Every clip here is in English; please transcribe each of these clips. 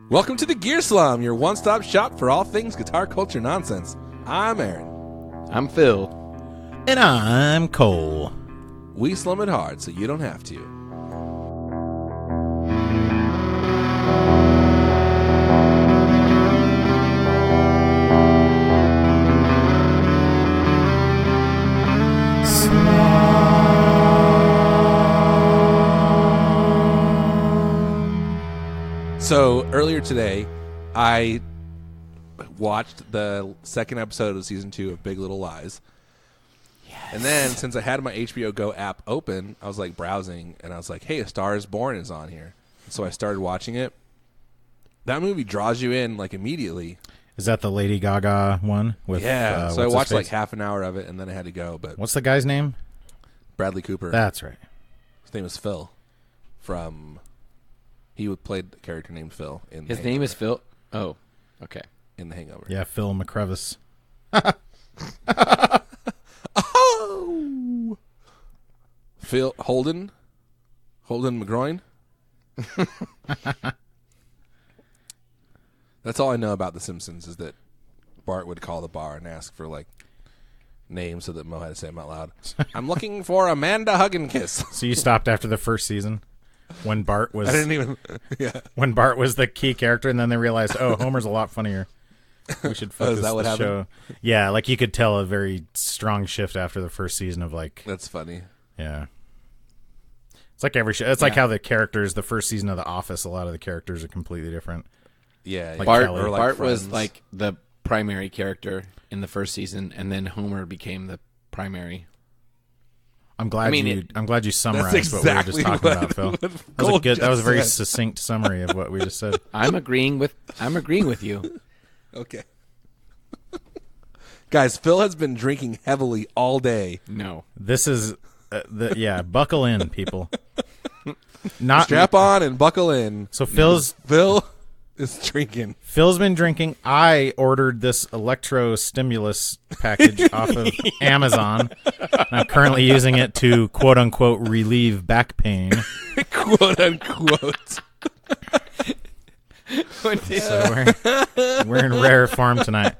Welcome to the Gear Slum, your one-stop shop for all things guitar culture nonsense. I'm Aaron. I'm Phil. And I'm Cole. We slum it hard so you don't have to. So earlier today, I watched the second episode of season 2 of Big Little Lies. Yes. And then, since I had my HBO Go app open, I was like browsing, and I was like, hey, A Star is Born is on here. So I started watching it. That movie draws you in like immediately. Is that the Lady Gaga one? With, yeah. So I watched like half an hour of it, and then I had to go. But what's the guy's name? Bradley Cooper. That's right. His name is Phil. He played a character named Phil in His name is Phil? Oh, okay. In The Hangover. Yeah, Phil McCrevis. Oh! Phil Holden McGroin. That's all I know about The Simpsons is that Bart would call the bar and ask for like names so that Mo had to say them out loud. I'm looking for Amanda Hugginkiss. So you stopped after the first season when Bart was. I didn't even. Yeah. When Bart was the key character, and then they realized, oh, Homer's a lot funnier. We should focus is that what the happened? show. Yeah, like you could tell a very strong shift after the first season of like. That's funny. Yeah. It's like every show. It's like how the characters, the first season of The Office, a lot of the characters are completely different. Yeah. Like Bart, Kelly. Or like Bart Friends. was like the primary character in the first season, and then Homer became the primary. I'm glad you summarized That's what we were just exactly talking what- about, Phil. what That was Cole a good. That was a very just said. succinct summary of what we just said. I'm agreeing with you. Okay. Guys, Phil has been drinking heavily all day. No. This is, buckle in, people. Not Strap on and buckle in. So Phil is drinking. Phil's been drinking. I ordered this electro stimulus package off of Amazon. I'm currently using it to quote unquote relieve back pain. Quote unquote. So we're in rare form tonight.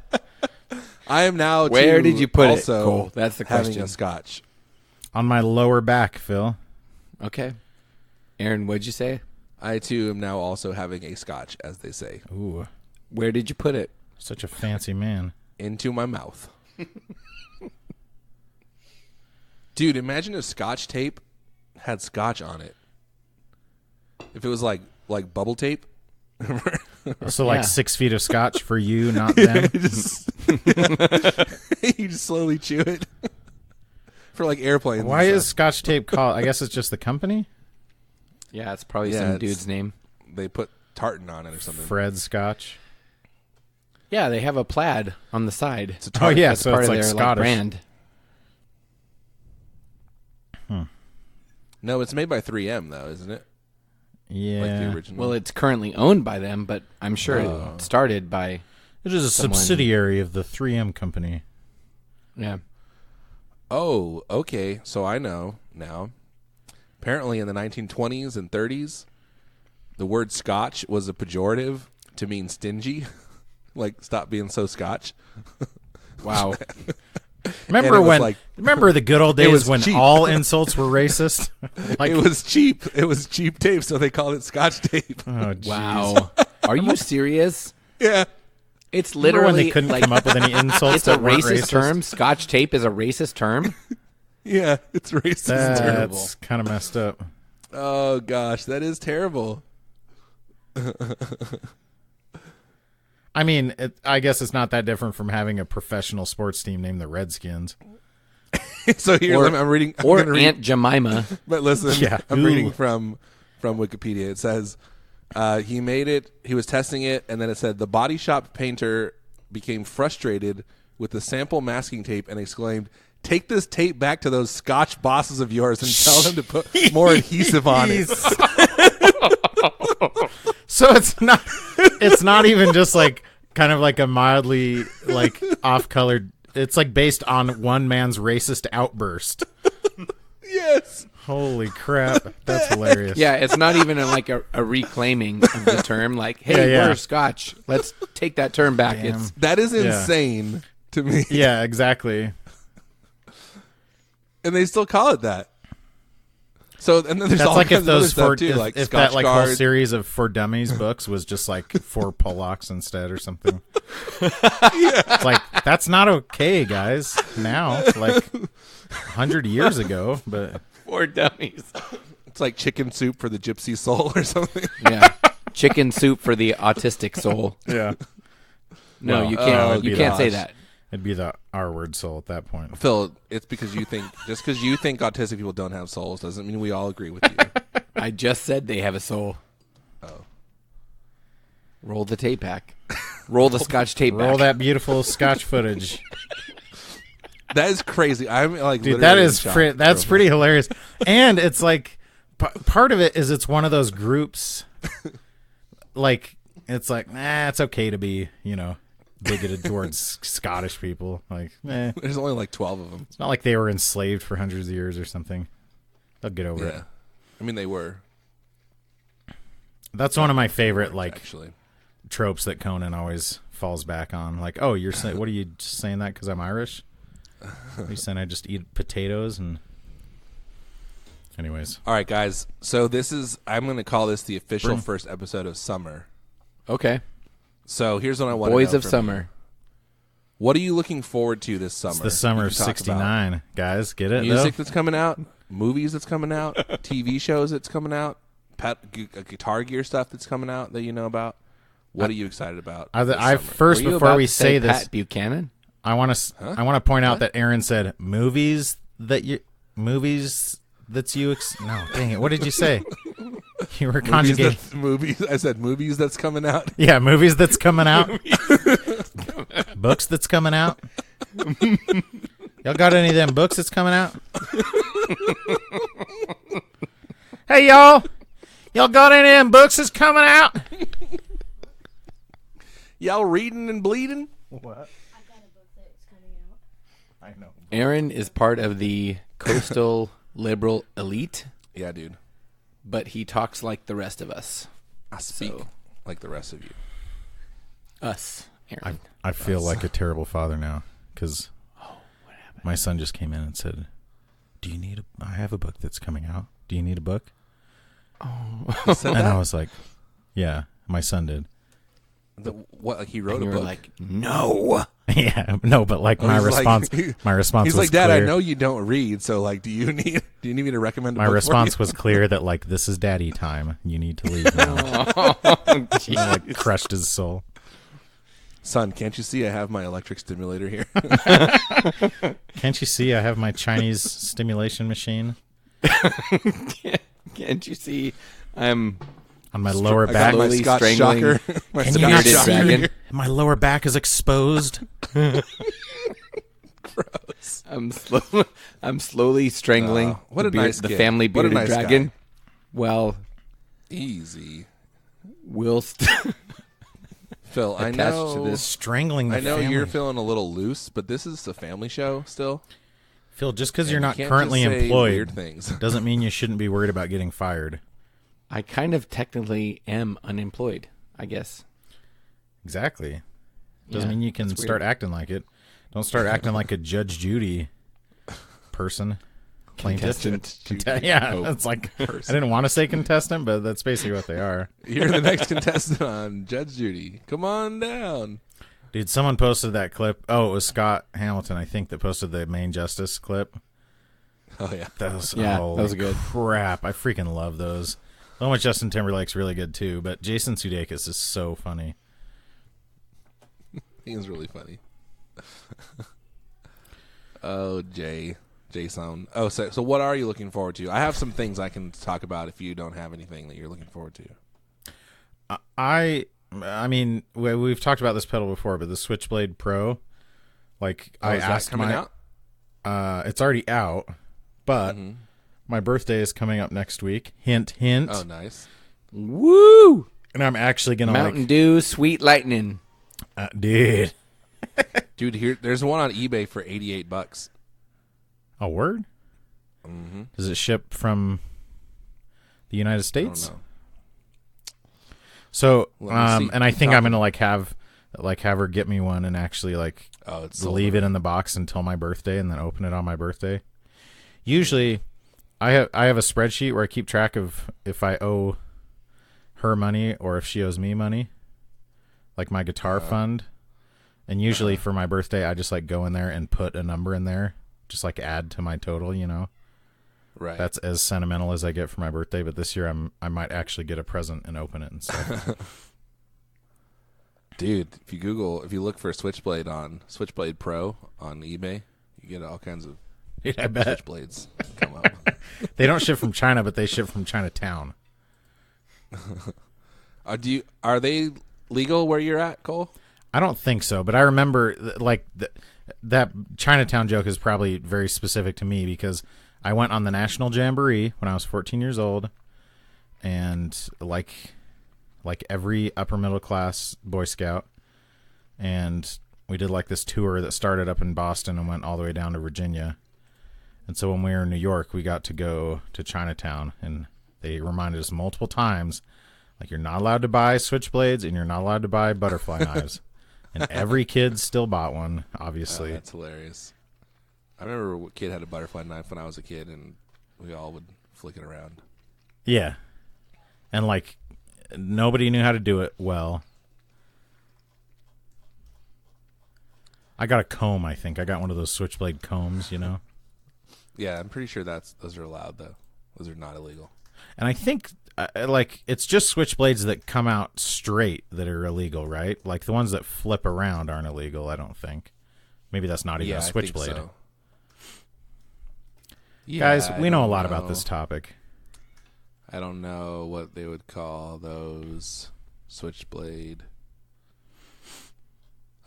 I am now. Where did you put it, also Cole? That's the having question. a scotch. On my lower back, Phil. Okay. Aaron, what'd you say? I too am now also having a scotch, as they say, Ooh, Where did you put it? such a fancy man. into my mouth. Dude, imagine if Scotch tape had scotch on it. If it was like bubble tape. So like Yeah. 6 feet of scotch for you, not them. you just slowly chew it for like airplanes. Why and is stuff. Scotch tape called? I guess it's just the company. Yeah, it's probably Yeah, some it's- dude's name. they put tartan on it or something? Fred Scotch. Yeah, they have a plaid on the side. It's a Oh tartan. yeah, That's so part it's of like their Scottish. brand. No, it's made by 3M though, isn't it? Yeah, Like the original. Well, it's currently owned by them, but I'm sure Oh. it started by. it is a someone- subsidiary of the 3M company. Yeah. Oh, okay. So I know now. Apparently, in the 1920s and 30s, the word Scotch was a pejorative to mean stingy. Like, stop being so Scotch. Wow. Remember And it was when? like- remember the good old It days was when cheap. all insults were racist? Like, It was cheap. It was cheap tape, so they called it Scotch tape. oh, jeez. Wow. Are you serious? Yeah. It's Remember literally when they couldn't like, come up with any insults it's a that weren't racist racist? term. Scotch tape is a racist term. Yeah, it's racist. That's kind of messed up. Oh, gosh. That is terrible. I mean, I guess it's not that different from having a professional sports team named the Redskins. So here, Or- I'm reading. I'm Or gonna read- Aunt Jemima. But listen, Yeah. I'm Ooh. reading from Wikipedia. It says he made it. He was testing it, and then it said the body shop painter became frustrated with the sample masking tape and exclaimed, "Take this tape back to those Scotch bosses of yours and tell them to put more adhesive on it." So it's not even just like kind of like a mildly like off-colored. It's like based on one man's racist outburst. Yes. Holy crap. That's hilarious. Yeah, it's not even a reclaiming of the term. Like, hey, Yeah. we're Scotch. Let's take that term back. Damn. It's That is insane to me. Yeah, exactly. And they still call it that. So, and then there's That's all like if kinds of other those stuff for too, like if Scotch that like whole Guard. series of For Dummies books was just like for Pollocks instead or something. It's like that's not okay, guys. Now, like 100 years ago, but for dummies. It's like chicken soup for the gypsy soul or something. Yeah, chicken soup for the autistic soul. yeah, No, Well, you can't. it'd You be can't the- say that. it'd be the R word soul at that point. Phil, it's because you think autistic people don't have souls doesn't mean we all agree with you. I just said they have a soul. Oh. Roll the tape back. Roll the Scotch tape back. Roll that beautiful Scotch footage, That is crazy. I'm like, dude. literally That in is shock. that's pretty hilarious. And it's like part of it is it's one of those groups. Like it's like it's okay to be bigoted towards Scottish people. Like There's only like 12 of them. it's not like they were enslaved for hundreds of years or something. They'll get over it. Yeah, I mean they were That's one of my favorite like actually. tropes that Conan always falls back on. Like, oh, you're saying, what are you just saying that because I'm Irish? Are you saying I just eat potatoes and? Anyways, All right, guys. So I'm going to call this the official Bring- first episode of Summer. Okay. So here's what I want. Boys to know of from Summer. you. What are you looking forward to this summer? it's the summer You of can talk about '69, guys. Get it? music though? that's coming out, movies that's coming out, TV shows that's coming out, guitar gear stuff that's coming out that you know about. What are you excited about? this I summer? Were first you before about we to say this, Pat Buchanan? I want to point out that Aaron said movies that you that's you. No, dang it. What did you say? You were conjugating. Movies. I said movies that's coming out. Yeah, movies that's coming out. Books that's coming out. Y'all got any of them books that's coming out? Hey, y'all. Y'all got any of them books that's coming out? Y'all reading and bleeding? What? I got a book that's coming out. I know. Aaron is part of the coastal liberal elite, Yeah, dude. but he talks like the rest of us. I speak So- like the rest of you. Us, Aaron. I feel like a terrible father now because my son just came in and said, "Do you need I have a book that's coming out. Do you need a book?" He said And I that? was like, "Yeah." My son did. What? Like he wrote And a you were book? like, no. Yeah, no, but like my he's response, like- my response He's was like, Dad, I clear. know you don't read, so like, do you need me to recommend a My book response for you? was clear that like this is daddy time. You need to leave now. He like crushed his soul. Son, can't you see I have my electric stimulator here? Can't you see I have my Chinese stimulation machine Can't you see I'm on my lower I back? got my Slowly Scotch strangling- shocker. My Can you Scotch not bearded see? shocker. dragon. My lower back is exposed. I'm slowly strangling What a the, beard- nice the kid. family What a bearded nice dragon. guy. Well, Easy, whilst Phil. I Attached know. to this. Strangling the I know family. you're feeling a little loose, but this is a family show still. Phil, just because And you're you not can't currently just say weird employed things. doesn't mean you shouldn't be worried about getting fired. I kind of technically am unemployed, I guess. Exactly. Doesn't Yeah, mean you can that's start weird. acting like it. Don't start acting like a Judge Judy person. Plaintiff. Contestant. Yeah, Oh. it's like I Person. didn't want to say contestant, but that's basically what they are. You're the next contestant on Judge Judy. Come on down. Dude, someone posted that clip. Oh, it was Scott Hamilton, I think, that posted the main justice clip. Oh yeah. That was Yeah, holy that was good. crap. I freaking love those. The one with Justin Timberlake's really good too, but Jason Sudeikis is so funny. He was really funny. Oh, Jason. Oh, so what are you looking forward to? I have some things I can talk about if you don't have anything that you're looking forward to. I mean, we've talked about this pedal before, but the Switchblade Pro, like Oh, I is that asked coming my, out? it's already out, but my birthday is coming up next week. Hint, hint. Oh, nice. Woo! And I'm actually gonna Mountain Dew, Sweet Lightning. dude. Dude, there's one on eBay for $88. A word? Mm-hmm. Does it ship from the United I States? don't know. So, Let me see. and I Keep think I'm talking. gonna have her get me one and actually Oh, it's leave it in the box until my birthday and then open it on my birthday. Usually, I have a spreadsheet where I keep track of if I owe her money or if she owes me money, like my guitar fund. And usually for my birthday, I just go in there and put a number in there, just add to my total. Right. That's as sentimental as I get for my birthday. But this year, I might actually get a present and open it and stuff. Dude, if you look for Switchblade Pro on eBay, you get all kinds of I bet Switchblades come up. they don't ship from China, but they ship from Chinatown. Are they legal where you're at, Cole? I don't think so, but I remember that Chinatown joke is probably very specific to me because I went on the National Jamboree when I was 14 years old, and like every upper middle class Boy Scout, and we did this tour that started up in Boston and went all the way down to Virginia. And so when we were in New York, we got to go to Chinatown, and they reminded us multiple times, you're not allowed to buy switchblades and you're not allowed to buy butterfly knives. And every kid still bought one, obviously. Oh, that's hilarious. I remember a kid had a butterfly knife when I was a kid, and we all would flick it around. Yeah. And nobody knew how to do it well. I got a comb, I think. I got one of those switchblade combs, Yeah, I'm pretty sure those are allowed, though. Those are not illegal. And I think it's just switchblades that come out straight that are illegal, right? The ones that flip around aren't illegal, I don't think. Maybe that's not even a switchblade. I think so. Guys, Yeah, we know a lot about this topic. I don't know what they would call those. Switchblade.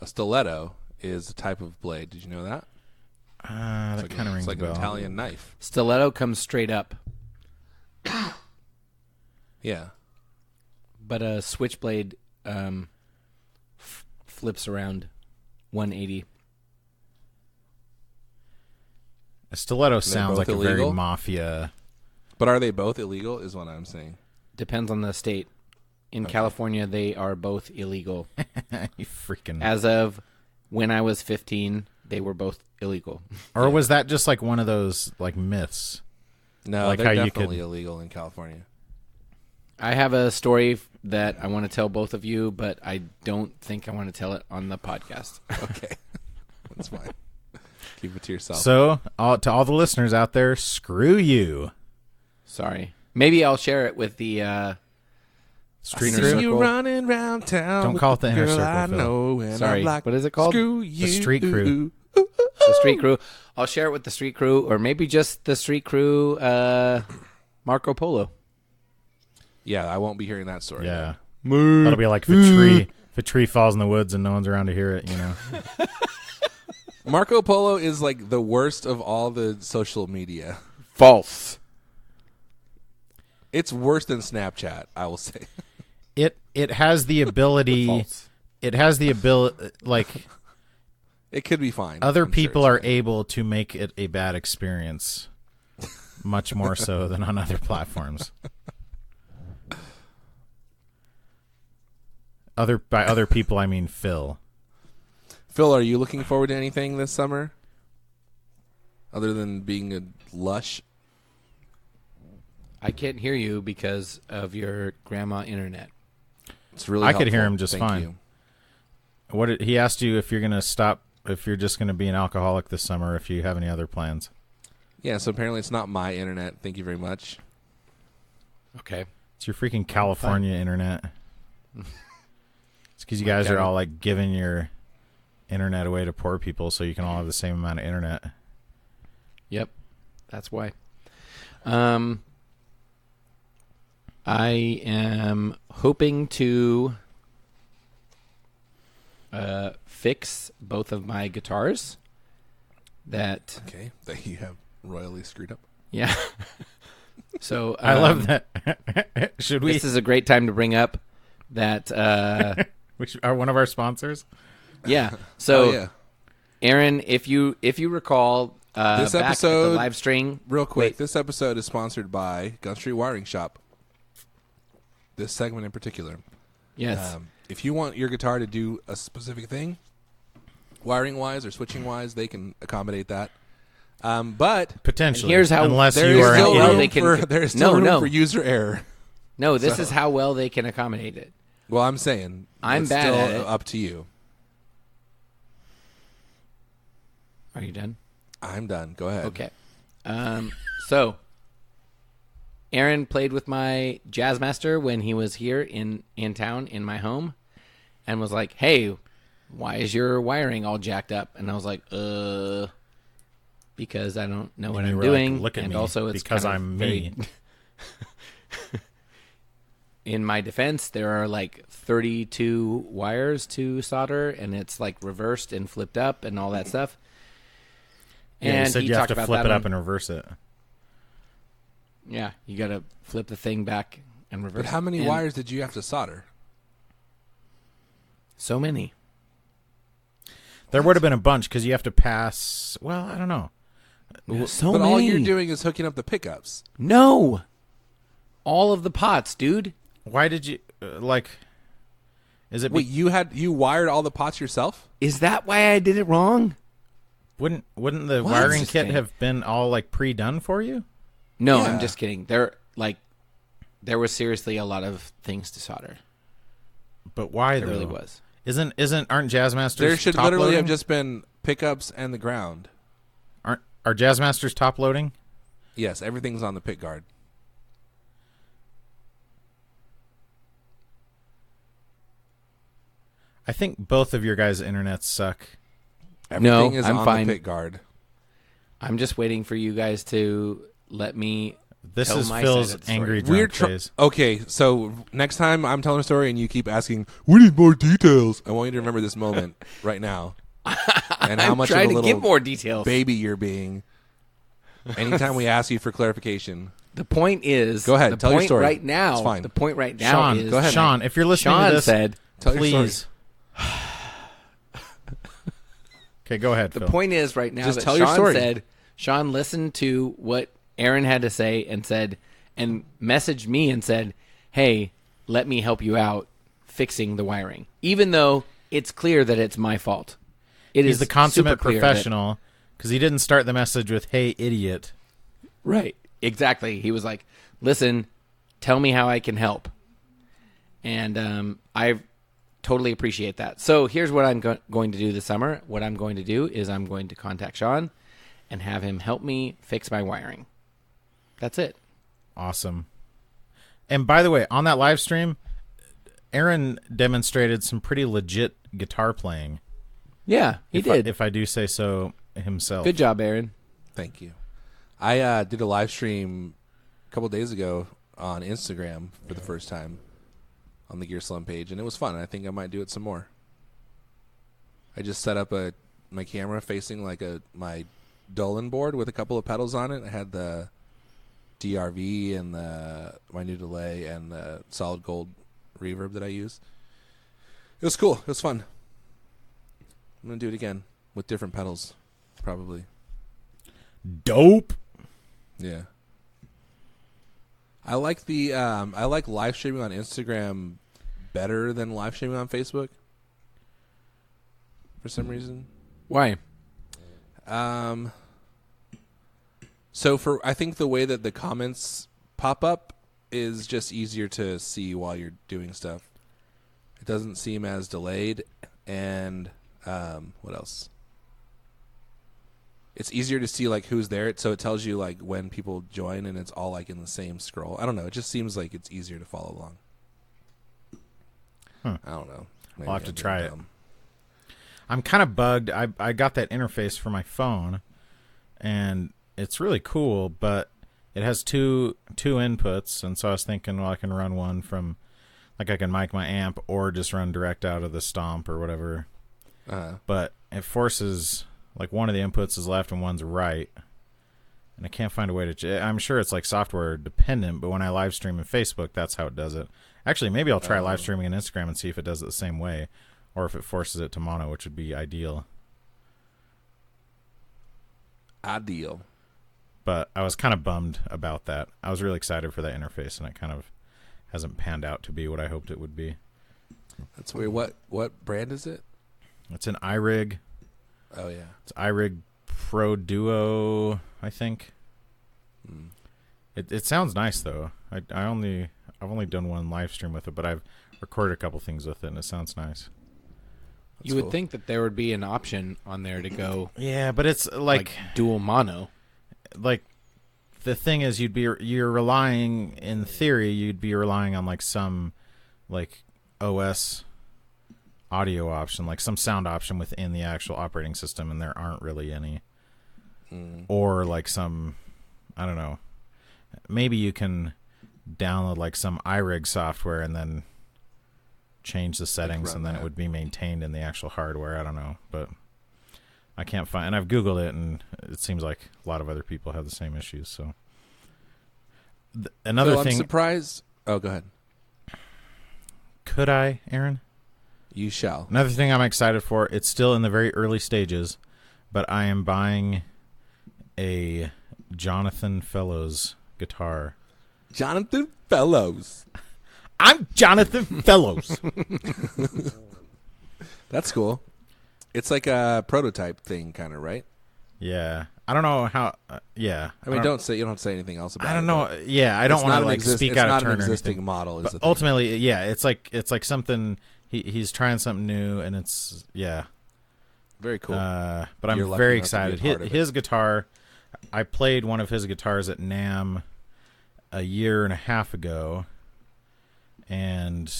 A stiletto is a type of blade. Did you know that? That kind of rings It's like a bell. an Italian knife. Stiletto comes straight up, Yeah. but a switchblade flips around 180. A stiletto sounds both like a very illegal? mafia. But are they both illegal is what I'm saying. Depends on the state. In California, they are both illegal. You freaking. As of when I was 15, they were both illegal. Or was that just one of those No, myths? they're how you definitely could- illegal in California. I have a story that I want to tell both of you, but I don't think I want to tell it on the podcast. Okay. That's fine. Keep it to yourself. So, to all the listeners out there, screw you. Sorry. Maybe I'll share it with the Street Inner crew? you Circle. running around town. Don't with call it the inner girl circle, I Phil. know, and Sorry, I'm like, what is it called? Screw you. street crew. the street crew. I'll share it with the street crew, or maybe just the street crew Marco Polo. Yeah, I won't be hearing that story. Yeah. That'll be like if a tree falls in the woods and no one's around to hear it, Marco Polo is the worst of all the social media. False. It's worse than Snapchat, I will say. It has the ability. False. It has the ability. It could be fine. Other I'm sure people it's are fine. able to make it a bad experience, much more so than on other platforms. By other people, I mean Phil. Phil, are you looking forward to anything this summer? Other than being a lush? I can't hear you because of your grandma internet. It's really I could hear helpful. him just Thank fine. you. He asked you if you're going to stop, if you're just going to be an alcoholic this summer, if you have any other plans. Yeah, so apparently it's not my internet. Thank you very much. Okay. It's your freaking California internet. It's because you guys are all giving your internet away to poor people so you can all have the same amount of internet. Yep. That's why. I am hoping to fix both of my guitars. That Okay, that you have royally screwed up. yeah. So I love that. Should we? This is a great time to bring up that. Which are one of our sponsors? Yeah. So Oh, yeah. Aaron, if you recall, This back at episode- the live stream. Real quick, Wait. this episode is sponsored by Gun Street Wiring Shop. This segment in particular. Yes. If you want your guitar to do a specific thing, wiring-wise or switching-wise, they can accommodate that. But Potentially. And here's how- unless there you is are how still well room they can- for, there is still No, room no. for user error. No, this is how well they can accommodate it. Well, I'm saying I'm it's bad still at it. up to you. Are you done? I'm done. Go ahead. Okay. So, Aaron played with my Jazzmaster when he was here in town in my home and was like, hey, why is your wiring all jacked up? And I was like, because I don't know what And you I'm were doing. like, look at and me, also it's because kind of I'm very- me. In my defense, there are like 32 wires to solder, and it's like reversed and flipped up and all that stuff. Yeah, And you said he you have talked to about flip that it up on- and reverse it. Yeah, you got to flip the thing back and reverse. But how many And wires did you have to solder? So many. There would have been a bunch because you have to pass. Well, I don't know. So but many. all you're doing is hooking up the pickups. No. All of the pots, dude. Why did you Is it? Wait, you wired all the pots yourself? Is that why I did it wrong? Wouldn't the What? wiring Just kit kidding. have been all like pre-done for you? No, Yeah. I'm just kidding. There was seriously a lot of things to solder. But why There though? really was. Aren't Jazzmasters? There should top literally loading? have just been pickups and the ground. Are Jazzmasters top loading? Yes, everything's on the pick guard. I think both of your guys' internets suck. Everything is I'm on fine. the pick guard. I'm just waiting for you guys to let me This tell is my Phil's side of the story. angry We're drunk phase. okay, so next time I'm telling a story and you keep asking, we need more details. I want you to remember this moment right now. And how I'm much of a trying to little give more details. baby you're being. Anytime we ask you for clarification. The point is, Go ahead, the tell your point story. right now, It's fine. the point right now Sean, is go ahead. Sean, if you're listening Sean to this, said, Tell your story. please. Okay, go ahead, the Phil. point is right now Just that tell your Sean story. said, Sean listened to what Aaron had to say and said, and messaged me and said, hey, let me help you out fixing the wiring. Even though it's clear that it's my fault. It He's is the consummate super clear that- professional because he didn't start the message with "Hey, idiot." Right. Exactly. He was like, listen, tell me how I can help. And I totally appreciate that. So here's what I'm going to do this summer. What I'm going to do is I'm going to contact Sean and have him help me fix my wiring. That's it. Awesome. And by the way, on that live stream, Aaron demonstrated some pretty legit guitar playing. Yeah, he did. If I do say so himself. Good job, Aaron. Thank you. I did a live stream a couple days ago on Instagram for the first time on the Gear Slum page, and it was fun. I think I might do it some more. I just set up my camera facing like my Dolan board with a couple of pedals on it. I had the DRV and my new delay and the solid gold reverb that I use. It was cool. It was fun. I'm gonna do it again with different pedals, probably. Dope. Yeah. I like live streaming on Instagram better than live streaming on Facebook. For some reason. Why? So I think the way that the comments pop up is just easier to see while you're doing stuff. It doesn't seem as delayed, and what else? It's easier to see like who's there, so it tells you like when people join, and it's all like in the same scroll. I don't know. It just seems like it's easier to follow along. I don't know. Maybe I'll have to I'm being try it. dumb. I'm kind of bugged. I got that interface for my phone, and it's really cool, but it has two inputs, and so I was thinking, well, I can run one from, like I can mic my amp or just run direct out of the Stomp or whatever. But it forces, like one of the inputs is left and one's right, and I can't find a way to. I'm sure it's like software dependent, but when I live stream in Facebook, that's how it does it. Actually, maybe I'll try live streaming on Instagram and see if it does it the same way, or if it forces it to mono, which would be ideal. Ideal. But I was kind of bummed about that. I was really excited for that interface, and it kind of hasn't panned out to be what I hoped it would be. That's weird. What brand is it? It's an iRig. Oh yeah. It's iRig Pro Duo, I think. It sounds nice though. I've only done one live stream with it, but I've recorded a couple things with it, and it sounds nice. You would think that there would be an option on there to go. Yeah, but it's like dual mono. Like the thing is, you're relying, in theory, you'd be relying on like some like OS audio option, like some sound option within the actual operating system, and there aren't really any. Or like some, I don't know, maybe you can download like some iRig software and then change the settings, and then it would be maintained in the actual hardware. I don't know, but I can't find, and I've Googled it, and it seems like a lot of other people have the same issues. So another thing, I'm surprised. Oh, go ahead. Could I, Aaron? You shall. Another thing I'm excited for. It's still in the very early stages, but I am buying a Jonathan Fellows guitar. Jonathan Fellows. I'm Jonathan Fellows. That's cool. It's like a prototype thing, kind of, right? Yeah, I don't know how. Yeah, I mean, you don't have to say anything else about it. I don't know. Yeah, I don't want to like speak out of turn. It's not an or existing anything. model. Is But the thing. ultimately, yeah, it's like something. He's trying something new, and it's very cool. But You're I'm lucky very enough to be a excited. part of it. His guitar, I played one of his guitars at NAMM a year and a half ago, and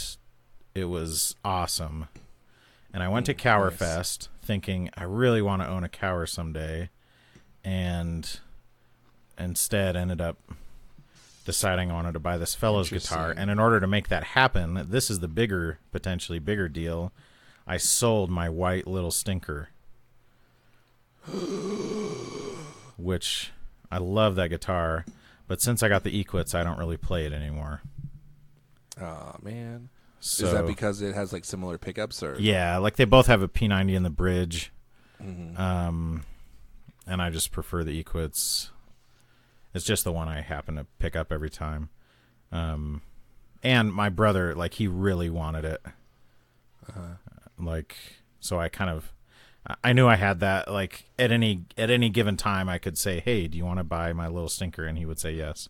it was awesome. And I went to Cower Fest thinking I really want to own a Cower someday, and instead ended up deciding I wanted to buy this Fellows guitar. And in order to make that happen, this is the potentially bigger deal. I sold my white little stinker, which I love that guitar, but since I got the Equits, I don't really play it anymore. Oh man. So, is that because it has like similar pickups, or yeah, like they both have a P90 in the bridge, Mm-hmm. And I just prefer the Equits. It's just the one I happen to pick up every time. And my brother, like, he really wanted it. Like, so I knew I had that. Like, at any given time, I could say, "Hey, do you want to buy my little stinker?" And he would say yes.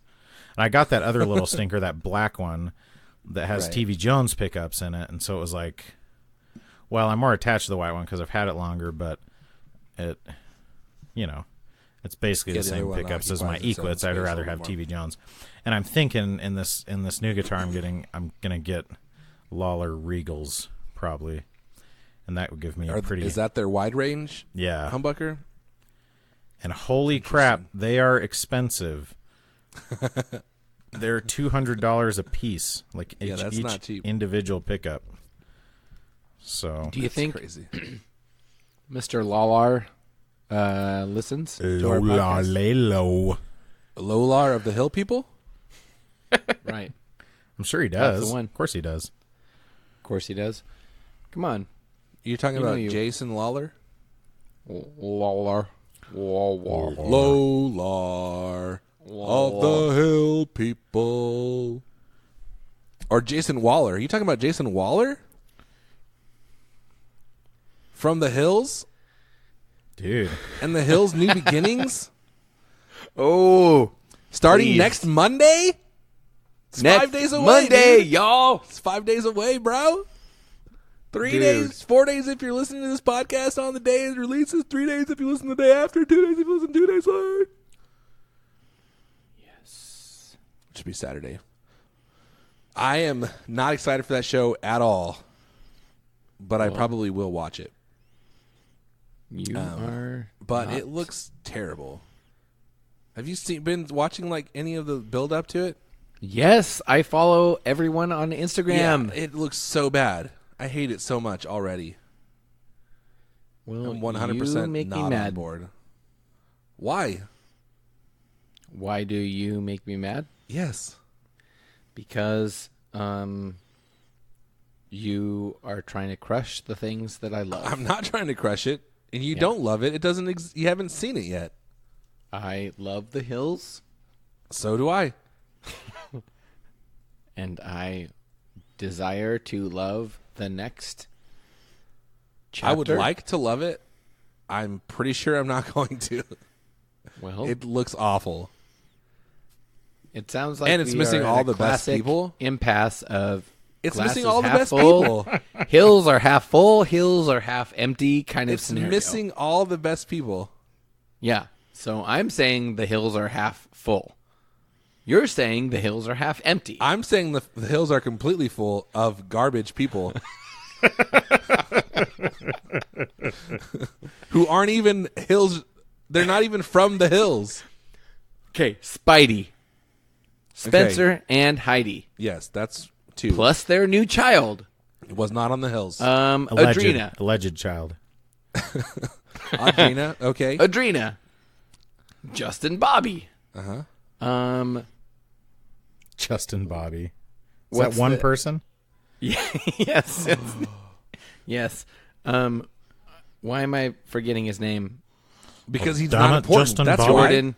And I got that other little stinker, that black one that has Right. TV Jones pickups in it, and so it was like, well, I'm more attached to the white one because I've had it longer, but it, it's basically Yeah, the the other same one pickups as my occupies its own Equits. I'd space a rather little have more. TV Jones, and I'm thinking in this new guitar I'm gonna get Lawler Regals probably, and that would give me a pretty. Is that their wide range Yeah. humbucker? And holy crap, they are expensive. They're $200 a piece, like Yeah, that's each not cheap. individual pickup. So Do you think Crazy. Mr. Lawlar listens to our podcast? Lolar of the Hill People? Right. I'm sure he That's does. the one. Of course he does. Of course he does. Come on. You're talking You know about you- Jason Lawler? Lawlar. Lawlar. Lolar of the Hill People. Or Jason Waller. Are you talking about Jason Waller? From the Hills? Dude. And the Hills New Beginnings? Oh. Starting Please. next Monday? It's Next 5 days away. Monday, dude. y'all. It's 5 days away, bro. 3 Dude. days, 4 days if you're listening to this podcast on the day it releases, 3 days if you listen the day after, 2 days if you listen 2 days later. Yes. It should be Saturday. I am not excited for that show at all, but I probably will watch it. You are. But not. it looks terrible. Have you been watching like any of the build up to it? Yes, I follow everyone on Instagram. Yeah, it looks so bad. I hate it so much already. Well, I'm 100% you make not me on mad. board. Why? Why do you make me mad? Yes. Because you are trying to crush the things that I love. I'm not trying to crush it, and you don't love it. It doesn't. You haven't seen it yet. I love the hills, So do I. and I desire to love the next chapter. I would like to love it. I'm pretty sure I'm not going to. Well, It looks awful. it sounds like And it's we missing are all at a the best classic people. Impasse of It's glasses missing all the half best full, people. hills are half full, hills are half empty kind of It's scenario. missing all the best people. Yeah. So I'm saying the hills are half full. You're saying the hills are half empty. I'm saying the hills are completely full of garbage people who aren't even hills. They're not even from the hills. Okay, Spidey, Spencer, and Heidi, Yes, that's two. plus their new child, It was not on the hills. Adrena. Alleged child. Audrina, okay. Adrena, Justin, Bobby. Justin Bobby. Is What's that one the- person? Yes. Yes. Why am I forgetting his name? Because he's damn not it, important. Justin That's Bobby. why.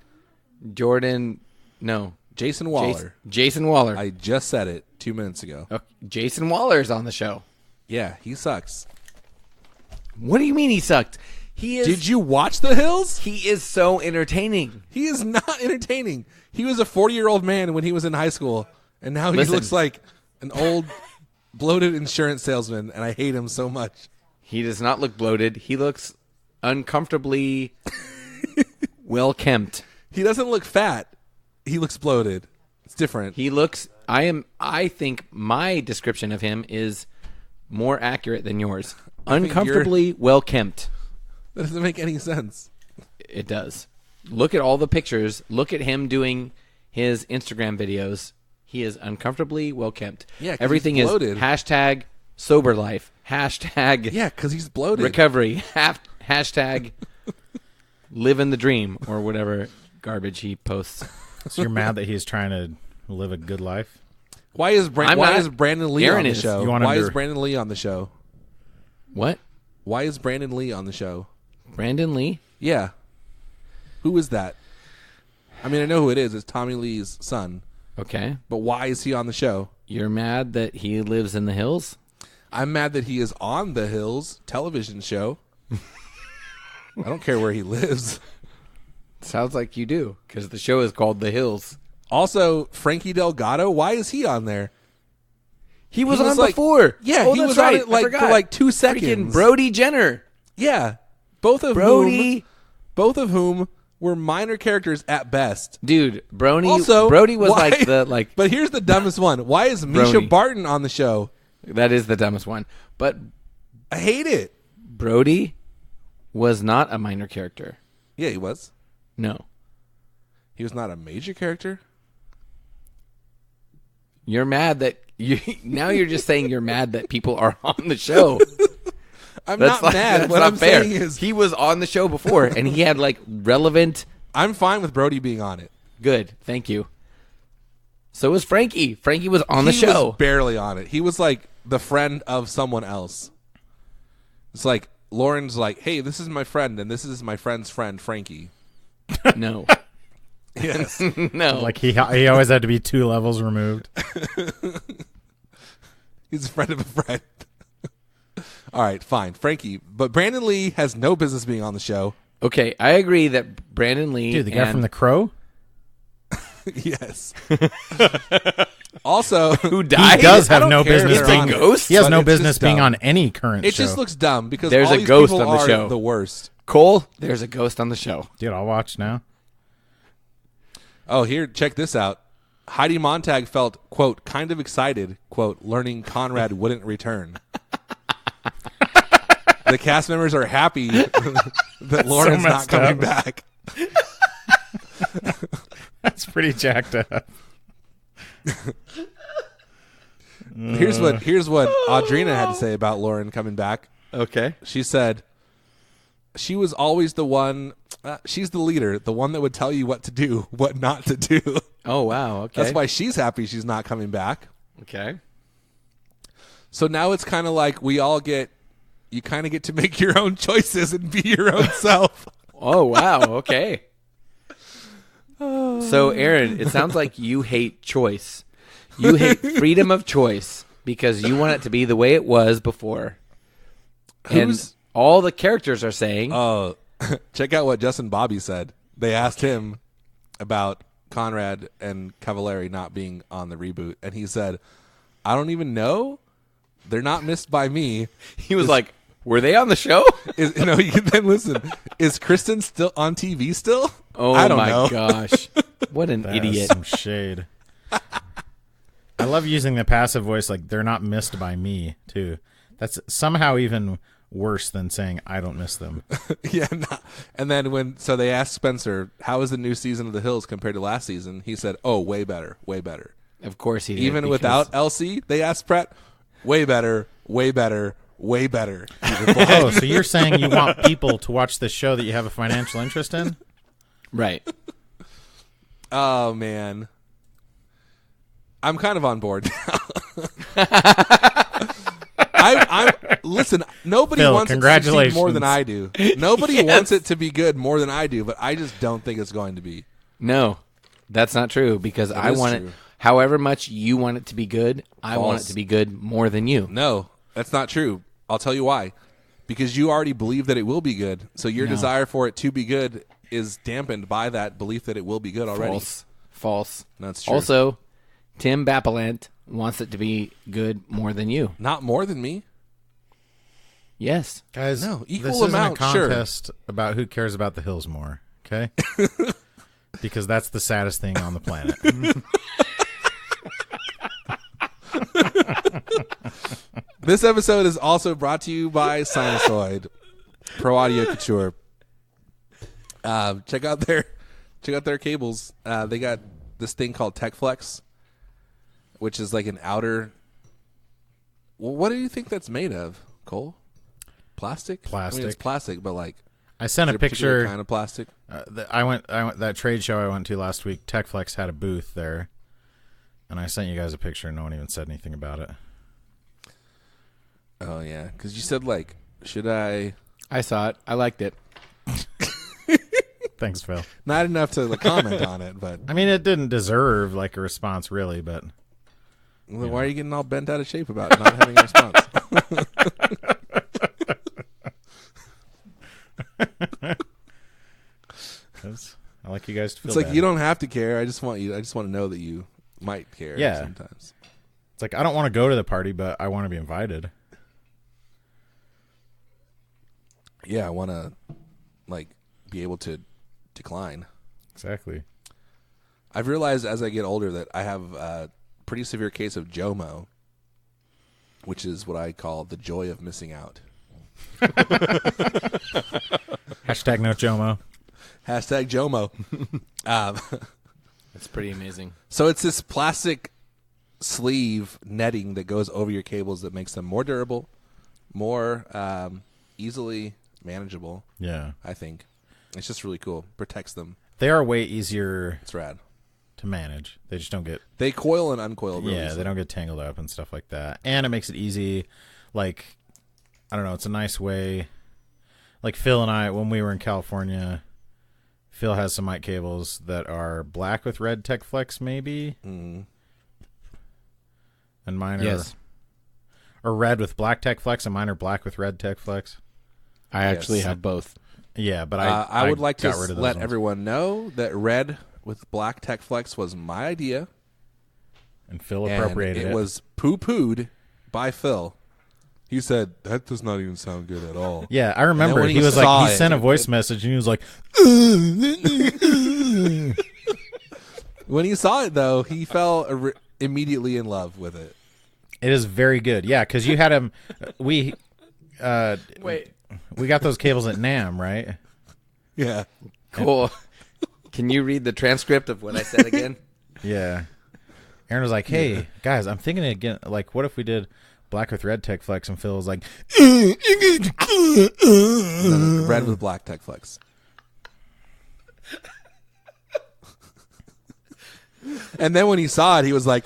Jordan. No. Jason Waller. Jason Waller. I just said it 2 minutes ago. Okay, Jason Waller's on the show. Yeah, he sucks. What do you mean he sucked? He is. Did you watch The Hills? He is so entertaining. He is not entertaining. He was a 40-year-old man when he was in high school, and now he Listen. looks like an old, bloated insurance salesman, and I hate him so much. He does not look bloated. He looks uncomfortably well kempt. He doesn't look fat. He looks bloated. It's different. He looks. I think my description of him is more accurate than yours. think Uncomfortably well kempt. That doesn't make any sense. It does. Look at all the pictures. Look at him doing his Instagram videos. He is uncomfortably well kempt. Yeah, 'cause everything he's is bloated. hashtag sober life. Hashtag Yeah, because he's bloated. recovery. Hashtag living the dream or whatever garbage he posts. So you're mad that he's trying to live a good life? Why is I'm not. is Brandon Lee Aaron on the is. show? You want him Why to- is Brandon Lee on the show? What? Why is Brandon Lee on the show? Brandon Lee? Yeah. Who is that? I mean, I know who it is. It's Tommy Lee's son. Okay. But why is he on the show? You're mad that he lives in the hills? I'm mad that he is on the Hills television show. I don't care where he lives. Sounds like you do, because the show is called The Hills. Also, Frankie Delgado, why is he on there? He was He on was like- before. Yeah, oh, he that's was on right. it like I forgot. for like 2 Freaking seconds. Brody Jenner. Yeah. Both of Brody. whom were minor characters at best. Dude, Brody Also, was why- like the like But here's the dumbest one. Why is Misha Brony. Barton on the show? that is the dumbest one. But I hate it. Brody was not a minor character. Yeah, he was. No. He was not a major character. You're mad that you now you're just saying you're mad that people are on the show. I'm not mad. That's What not I'm fair. saying is He was on the show before and he had like relevant I'm fine with Brody being on it. good. Thank you. So was Frankie. Frankie was on the He show. was barely on it. He was like the friend of someone else. It's like Lauren's like, hey, this is my friend, and this is my friend's friend, Frankie. No. Yes. No. Like he always had to be 2 levels removed. He's a friend of a friend. All right, fine. Frankie. But Brandon Lee has no business being on the show. Okay, I agree that Brandon Lee Dude, the guy from The Crow? Yes. Also, who died. He does I have don't no care if business they're being on it, ghost? He has but no it's business just being dumb. on any current It show. just looks dumb because There's all a these ghost people on the are show. the worst. Cole, there's a ghost on the show. Dude, I'll watch now. Oh, here, check this out. Heidi Montag felt, quote, kind of excited, quote, learning Conrad wouldn't return. The cast members are happy that Lauren's not messed coming up. back. That's pretty jacked up. Here's what Audrina had to say about Lauren coming back. Okay. She said she was always the one, she's the leader, the one that would tell you what to do, what not to do. Oh, wow. Okay. That's why she's happy she's not coming back. Okay. So now it's kind of like you kind of get to make your own choices and be your own self. Oh, wow. Okay. So, Aaron, it sounds like you hate choice. You hate freedom of choice because you want it to be the way it was before. And all the characters are saying... Oh, check out what Justin Bobby said. They asked him about Conrad and Cavallari not being on the reboot, and he said, I don't even know. They're not missed by me. He was like, were they on the show? Then listen, is Kristen still on TV still? Oh, I don't my know. gosh. What an That is idiot. some shade. I love using the passive voice like they're not missed by me, too. That's somehow even worse than saying I don't miss them. Yeah. And then so they asked Spencer, how is the new season of The Hills compared to last season? He said, oh, way better, way better. Of course he did. Even because- without Elsie, they asked Pratt, way better, way better, way better. Oh, so you're saying you want people to watch this show that you have a financial interest in? Right. Oh, man. I'm kind of on board now. Listen, nobody Phil, wants it to succeed more congratulations. than I do. Nobody wants it to be good more than I do, but I just don't think it's going to be. No, that's not true because I is want true. it. However much you want it to be good, I want it False. to be good more than you. No, that's not true. I'll tell you why. Because you already believe that it will be good, so your desire for it to be good is dampened by that belief that it will be good already. False. That's true. Also, Tim Bapalant wants it to be good more than you. Not more than me. Yes. Guys, No, equal this isn't amount, a sure. contest about who cares about the hills more, okay? Because that's the saddest thing on the planet. This episode is also brought to you by Sinusoid, Pro Audio Couture. Check out their cables. They got this thing called TechFlex, which is like an outer. Well, what do you think that's made of, Cole? Plastic? I mean, Plastic. it's plastic, but like I sent is a it particular picture. kind of plastic. I went that trade show I went to last week. TechFlex had a booth there, and I sent you guys a picture. No one even said anything about it. Oh yeah, because you said like, should I? I saw it. I liked it. Thanks, Phil. Not enough to like, comment on it, but I mean, it didn't deserve like a response, really, but well, why are you getting all bent out of shape about not having a response? I like you guys to feel It's like bad. you don't have to care. I just want to know that you might care. Yeah. Sometimes. It's like I don't want to go to the party, but I want to be invited. Yeah, I want to like be able to decline. Exactly. I've realized as I get older that I have a pretty severe case of JOMO, which is what I call the joy of missing out. Hashtag no Jomo. Hashtag JOMO. It's pretty amazing. So it's this plastic sleeve netting that goes over your cables that makes them more durable, more easily manageable, Yeah. I think. It's just really cool. Protects them. They are way easier It's rad. to manage. They just don't get They coil and uncoil really they easily. don't get tangled up and stuff like that. And it makes it easy. Like, I don't know, it's a nice way. Like Phil and I, when we were in California, Phil has some mic cables that are black with red TechFlex, maybe, Mm. and mine are Yes. or red with black TechFlex, and mine are black with red TechFlex. I actually Yes. have both. Yeah, but I would like to got rid of those let ones. everyone know that red with black TechFlex was my idea. And Phil And appropriated it was poo-pooed by Phil. He said, that does not even sound good at all. Yeah, I remember. when He he was saw like, he it- sent a voice message, and he was like, When he saw it, though, he fell immediately in love with it. "It is very good." Yeah, because you had him. We Wait. we got those cables at NAM, right? Yeah. Cool. Can you read the transcript of what I said again? Yeah. Aaron was like, "Hey guys, I'm thinking again. Like, what if we did black with red TechFlex?" And Phil was like, Red with black TechFlex. And then when he saw it, he was like,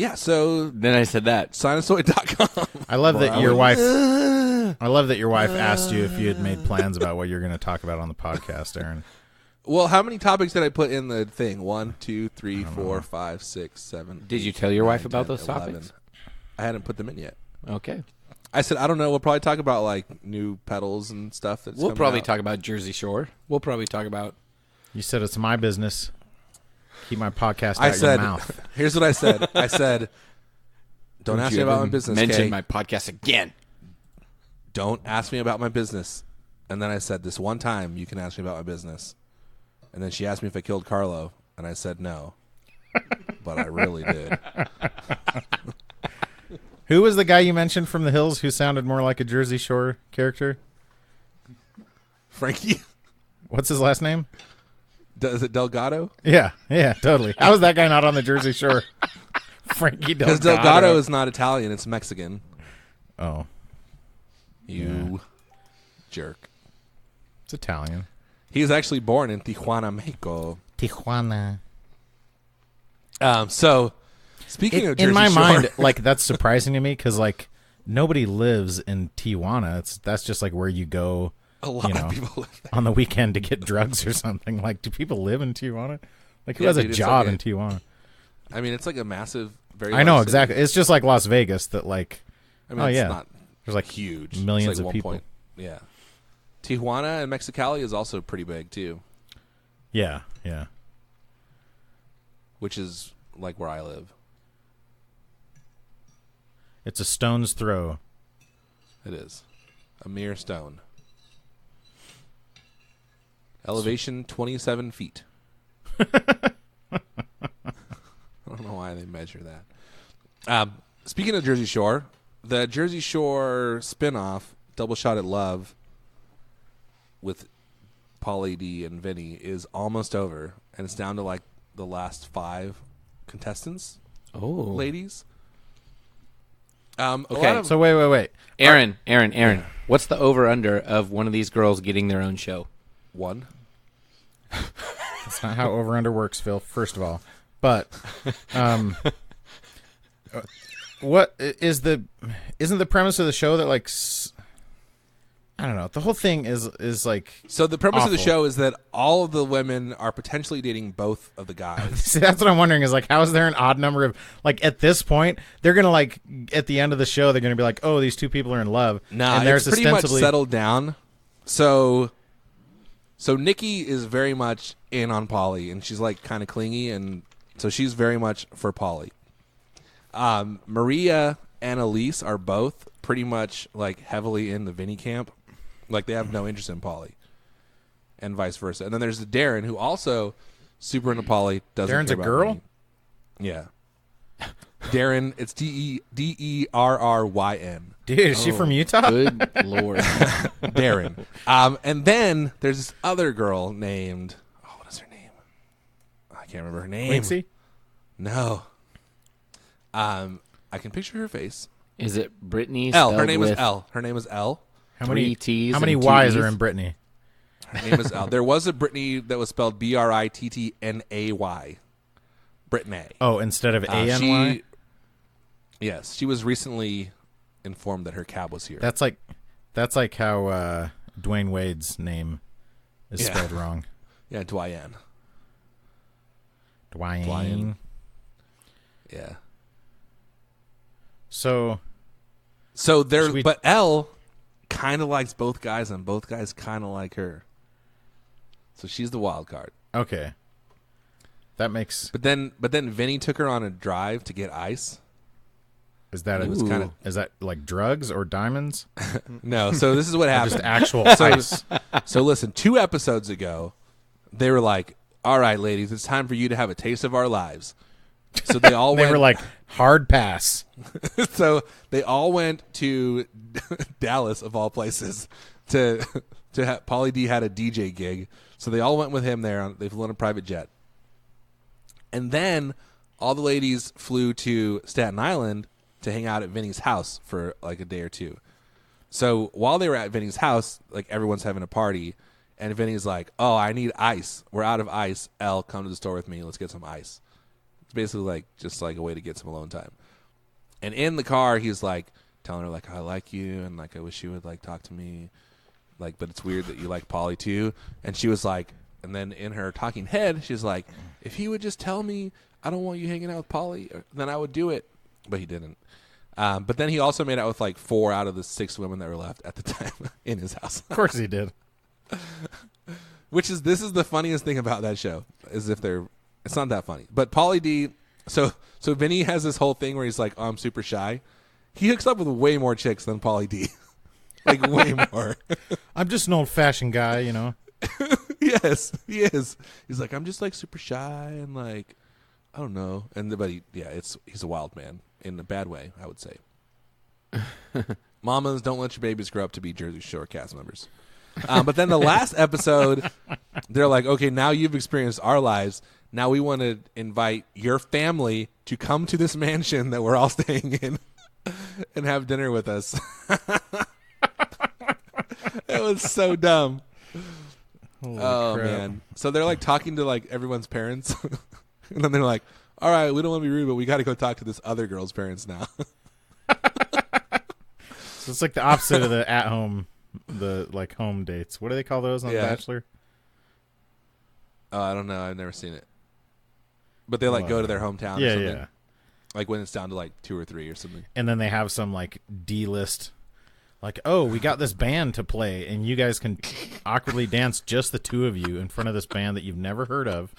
Yeah, so Then I said that. sinusoid.com. I love that your wife. I love that your wife asked you if you had made plans about what you're going to talk about on the podcast, Aaron. Well, how many topics did I put in the thing? 1, 2, 3, 4, 5, 6, 7. Did you 8, tell your wife 9, about 10, those 11. topics? I hadn't put them in yet. Okay. I said, I don't know. We'll probably talk about like new pedals and stuff. That's We'll coming probably out. talk about Jersey Shore. We'll probably talk about. You said it's my business. Keep my podcast I out said, your mouth. here's what I said. I said, don't ask you me about ever my business, Mention Kay. my podcast again. Don't ask me about my business. And then I said, this one time you can ask me about my business. And then she asked me if I killed Carlo, and I said no. But I really did. Who was the guy you mentioned from the hills who sounded more like a Jersey Shore character? Frankie, What's his last name? is it Delgado? Yeah, totally. How is that guy not on the Jersey Shore? Frankie Because Delgado. Delgado is not Italian, it's Mexican. Oh, You jerk. it's Italian. He was actually born in Tijuana, Mexico. Tijuana. So, speaking of Jersey in my Shore, mind, like that's surprising to me because like nobody lives in Tijuana. That's just like where you go. a lot you know, of people live there. on the weekend to get drugs or something. Like, do people live in Tijuana? Like, who Yeah, has a dude, it's job like in Tijuana? I mean, it's like a massive, very. I know large city. exactly. It's just like Las Vegas. That like, I mean, oh it's yeah, not there's like huge. millions It's like of people. Yeah, Tijuana and Mexicali is also pretty big too, Yeah. which is like where I live. It's a stone's throw. It is a mere stone. Elevation 27 feet. I don't know why they measure that. Speaking of Jersey Shore, the Jersey Shore spinoff, Double Shot at Love, with Pauly D and Vinny, is almost over, and it's down to like the last 5 contestants, Oh, ladies. Okay, So wait. Aaron. What's the over/under of one of these girls getting their own show? 1. That's not how over under works, Phil. First of all, but what is isn't the premise of the show that like I don't know. The whole thing is like. So the premise of the Awful. show is that all of the women are potentially dating both of the guys. See, that's what I'm wondering is like, how is there an odd number of like at this point they're gonna like at the end of the show they're gonna be like, oh, these two people are in love. Nah, and there's it's pretty much ostensibly settled down. So Nikki is very much in on Polly, and she's like kind of clingy, and so she's very much for Polly. Maria and Elise are both pretty much like heavily in the Vinny camp. Like they have no interest in Polly, and vice versa. And then there's Darren, who also super into Polly. Doesn't Darren's care a about girl? Vinny. Yeah, Darren. It's Derryn. dude, is she from Utah? Good lord. Darren. And then there's this other girl named. Oh, what is her name? I can't remember her name. Quincy? No. I can picture her face. Is it Brittany? L. Her spelled name is with L. Her name is L. How many three T's How many and two Y's E's? are in Brittany? Her name is L. There was a Brittany that was spelled Brittnay. Brittnay. Oh, instead of A-N-Y? She. Yes, she was recently informed that her cab was here. That's like how Dwayne Wade's name is Yeah. spelled wrong. Yeah, Dwayne. Dwayne. Yeah. So there, Should we- but L kind of likes both guys, and both guys kind of like her. So she's the wild card. okay, that makes But then Vinny took her on a drive to get ice. is that It was kind of is that like drugs or diamonds? no. So this is what happened. Just actual So- ice. So listen, 2 episodes ago, they were like, "All right, ladies, it's time for you to have a taste of our lives." So they all They went. were like hard pass. So they all went to Dallas, of all places, to have, Pauly D had a DJ gig. So they all went with him there. They flew on a private jet, and then all the ladies flew to Staten Island to hang out at Vinny's house for like a day or 2. So while they were at Vinny's house, like everyone's having a party, and Vinny's like, "Oh, I need ice. We're out of ice. Elle, come to the store with me. Let's get some ice." It's basically like just like a way to get some alone time. And in the car, he's like telling her like, I like you, and like I wish you would like talk to me, like, but it's weird that you like Polly too. And she was like, and then in her talking head, she's like, if he would just tell me I don't want you hanging out with Polly, then I would do it. But he didn't. But then he also made out with like 4 out of the 6 women that were left at the time in his house. Of course he did. This is the funniest thing about that show, is it's not that funny. But Pauly D, so Vinny has this whole thing where he's like, oh, I'm super shy. He hooks up with way more chicks than Pauly D. Like way more. I'm just an old-fashioned guy, you know. Yes, he is. He's like, I'm just like super shy and like, I don't know. But he's a wild man in a bad way, I would say. Mamas, don't let your babies grow up to be Jersey Shore cast members. But then the last episode, they're like, okay, now you've experienced our lives. Now we want to invite your family to come to this mansion that we're all staying in and have dinner with us. It was so dumb. Holy Oh, crap. man. So they're like talking to like everyone's parents. And then they're like, all right, we don't want to be rude, but we got to go talk to this other girl's parents now. So it's like the opposite of the at-home, the like home dates. What do they call those on Yeah. Bachelor? Oh, I don't know. I've never seen it. But they like go to their hometown or Yeah, something. yeah. Like when it's down to like 2 or 3 or something. And then they have some like D-list, like, oh, we got this band to play, and you guys can awkwardly dance, just the two of you, in front of this band that you've never heard of.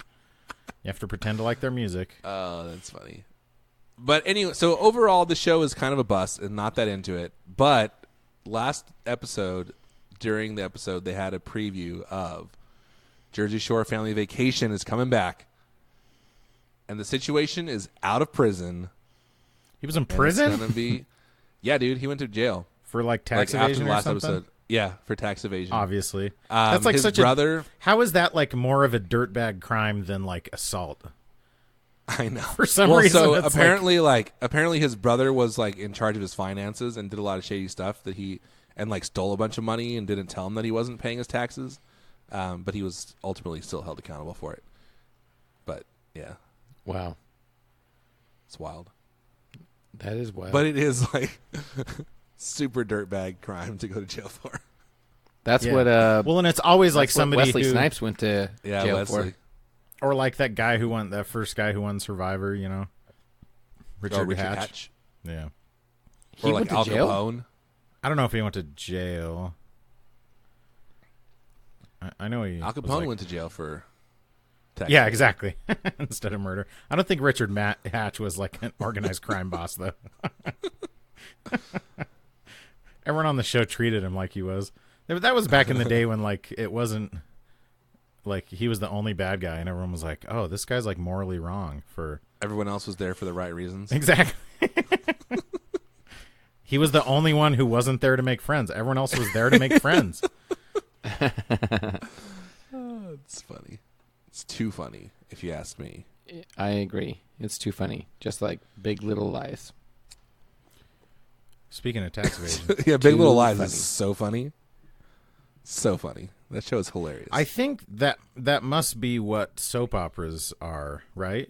You have to pretend to like their music. Oh, that's funny. But anyway, so overall, the show is kind of a bust and not that into it. But last episode, during the episode, they had a preview of Jersey Shore Family Vacation is coming back. And the situation is out of prison. He was in And it's prison gonna be, yeah, dude, he went to jail. for like tax Like after evasion the or last something. episode. Yeah, for tax evasion. Obviously, that's like his such brother. How is that like more of a dirtbag crime than like assault? I know. For some well, reason, so it's apparently his brother was like in charge of his finances and did a lot of shady stuff and like stole a bunch of money and didn't tell him that he wasn't paying his taxes. But he was ultimately still held accountable for it. But yeah, Wow. it's wild. That is wild. But it is like super dirtbag crime to go to jail for. that's Yeah. what well, and it's always like that's what somebody Wesley who, Snipes went to Yeah, jail Wesley. or like that guy who won, that first guy who won Survivor, you know, Richard, Richard Hatch. Hatch. Yeah, He Or went like to Al jail? Capone. I don't know if he went to jail. I know he. Al was Capone like- went to jail for tax Yeah, evasion. exactly. Instead of murder. I don't think Richard Hatch was like an organized crime boss, though. Everyone on the show treated him like he was. That was back in the day when like it wasn't like he was the only bad guy, and everyone was like, "Oh, this guy's like morally wrong for." Everyone else was there for the right reasons. Exactly. He was the only one who wasn't there to make friends. Everyone else was there to make friends. It's funny. It's too funny, if you ask me. I agree. It's too funny. Just like Big Little Lies. Speaking of tax evasion, Yeah, Big Too Little Lies funny. is so funny. So funny. That show is hilarious. I think that must be what soap operas are, right?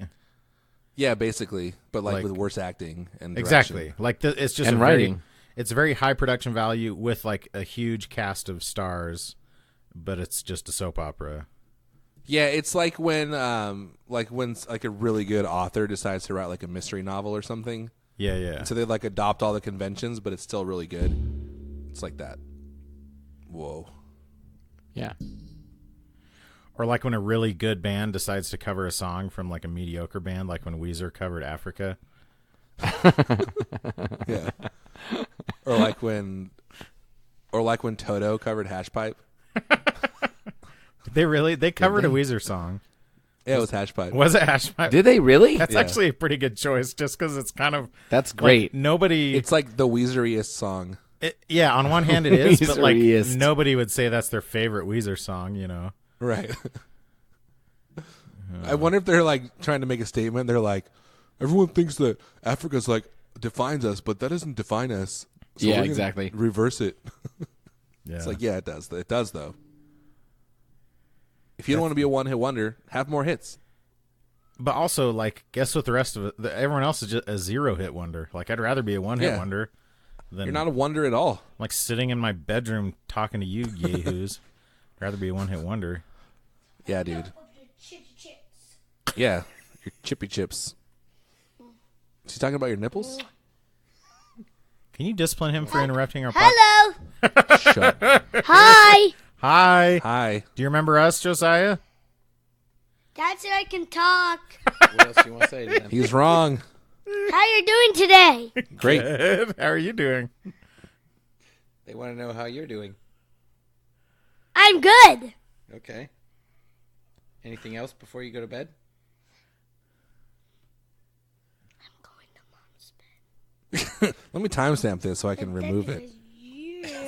Yeah, basically, but like Like- with worse acting and direction. Exactly. Like it's just And a very, writing. it's very high production value with like a huge cast of stars, but it's just a soap opera. Yeah, it's like when a really good author decides to write like a mystery novel or something. Yeah, yeah. So they like adopt all the conventions, but it's still really good. It's like that. Whoa. Yeah. Or like when a really good band decides to cover a song from like a mediocre band, like when Weezer covered Africa. Yeah. or like when Toto covered Hash Pipe. They covered a Weezer song. Yeah, it was Hash Pipe. Was it Hash Pipe? Did they really? That's Yeah. actually a pretty good choice, just because it's kind of That's like, great. nobody. It's like the Weezeriest song. Yeah, on one hand it is, but like Weezeriest. nobody would say that's their favorite Weezer song, you know. Right. I wonder if they're like trying to make a statement. They're like, everyone thinks that Africa's like defines us, but that doesn't define us. So Yeah, we're gonna exactly. Reverse it. Yeah. It's like, yeah, it does. It does, though. If you don't want to be a one-hit wonder, have more hits. But also, like, guess what the rest of it... everyone else is just a 0-hit wonder. Like, I'd rather be a one-hit wonder than... You're not a wonder at all. like, sitting in my bedroom talking to you yahoos. I'd rather be a one-hit wonder. Yeah, dude. Yeah, your chippy chips. She's talking about your nipples? Can you discipline him for interrupting our podcast? Hello. Shut up. Hi. Hi. Hi. Do you remember us, Josiah? Dad said I can talk. What else do you want to say to them? He's wrong. How you doing today? Great. Good. How are you doing? They want to know how you're doing. I'm good. Okay. Anything else before you go to bed? I'm going to mom's bed. Let me timestamp this so I can remove it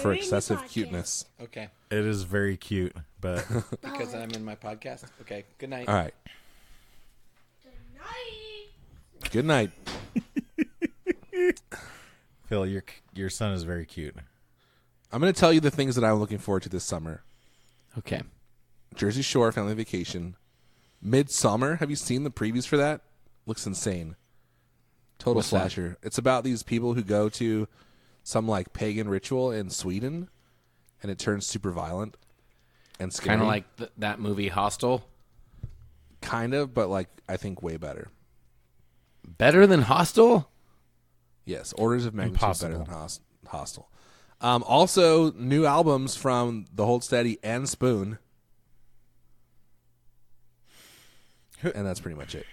for excessive Podcast. cuteness. Okay. It is very cute, but Because I'm in my podcast. Okay. Good night. All right. Good night. Good night. Phil, your son is very cute. I'm going to tell you the things that I'm looking forward to this summer. Okay. Jersey Shore family vacation. Midsummer. Have you seen the previews for that? Looks insane. Total What's that? slasher. It's about these people who go to some like pagan ritual in Sweden, and it turns super violent and scary. Kind of like that movie Hostel. Kind of, but like I think way better. Better than Hostel? Yes, orders of magnitude Impossible. better than Hostel. Also, new albums from The Hold Steady and Spoon. And that's pretty much it.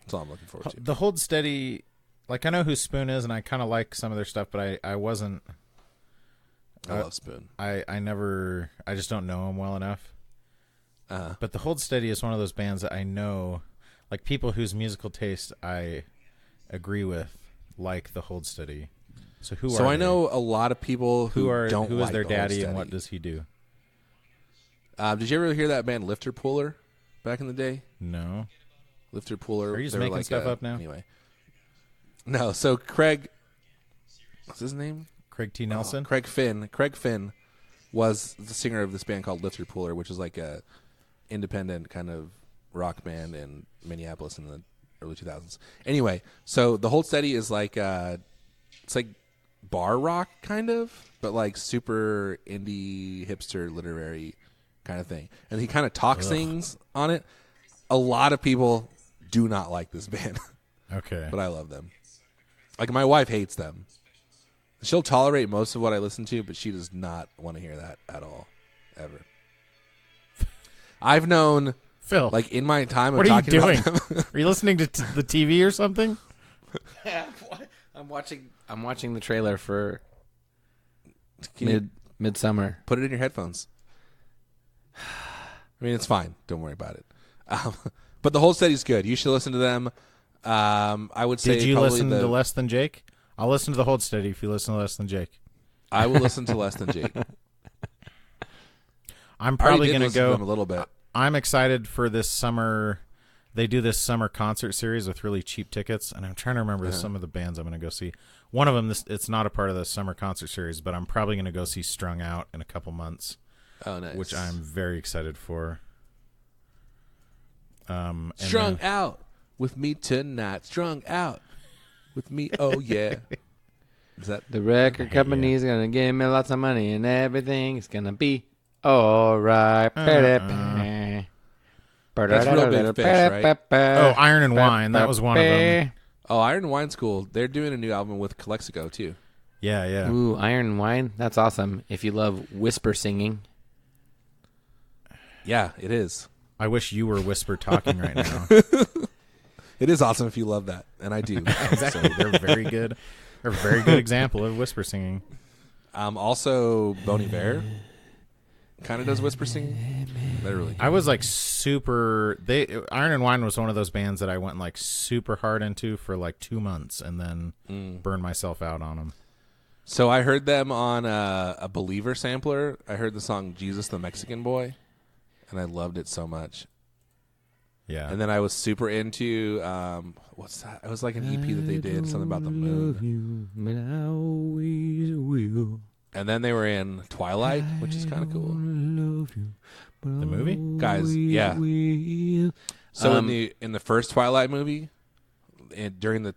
That's all I'm looking forward to. The Hold Steady, like, I know who Spoon is, and I kind of like some of their stuff, but I wasn't... I love Spoon. I just don't know them well enough. But the Hold Steady is one of those bands that I know, like, people whose musical taste I agree with, like the Hold Steady. So who So are I they? know a lot of people who don't who like is their The Hold daddy and what Steady. does he do? Did you ever hear that band Lifter Puller back in the day? No. Lifter Puller. Are you just they were making stuff up now? Anyway. No, so Craig, what's his name? Craig T. Nelson? Craig Finn. Craig Finn was the singer of this band called Lifter Puller, which is like a independent kind of rock band in Minneapolis in the early 2000s. Anyway, so the Hold Steady is like it's like bar rock kind of, but like super indie hipster literary kind of thing. And he kind of talks things on it. A lot of people do not like this band, Okay. but I love them. Like my wife hates them. She'll tolerate most of what I listen to, but she does not want to hear that at all, ever. I've known, Phil, like in my time of what are you talking doing? about them, Are you listening to the TV or something? I'm watching the trailer for Can you Midsummer. put it in your headphones. I mean, it's fine. Don't worry about it. But the Whole Steady's good. You should listen to them. I would say Did you probably listen to Less Than Jake? I'll listen to the Hold Steady if you listen to Less Than Jake. I will listen to Less Than Jake. I'm I probably already did going to listen to go. them a little bit. I'm excited for this summer. They do this summer concert series with really cheap tickets, and I'm trying to remember some of the bands I'm going to go see. One of them, it's not a part of the summer concert series, but I'm probably going to go see Strung Out in a couple months, Oh, nice. which I'm very excited for. And Strung then- out with me tonight. Strung out with me. Oh yeah. Is that The record company's gonna give me lots of money and everything's gonna be all right. That's Real Big Fish, right? Oh, Iron and Wine. That was one of them. Oh, Iron and Wine School. They're doing a new album with Calexico too. Yeah, yeah. Ooh, Iron and Wine. That's awesome. If you love whisper singing. Yeah, it is. I wish you were whisper talking right now. It is awesome if you love that, and I do. Exactly. They're very good. They're a very good example of whisper singing. Also, Bon Iver kind of does whisper singing. They're really good. I was like Iron and Wine was one of those bands that I went like super hard into for like 2 months and then burned myself out on them. So I heard them on a Believer sampler. I heard the song Jesus the Mexican Boy, and I loved it so much. Yeah. And then I was super into, what's that? It was like an EP that they did, something about the moon. And then they were in Twilight, which is kind of cool. The movie? Guys, yeah. So in the first Twilight movie, during the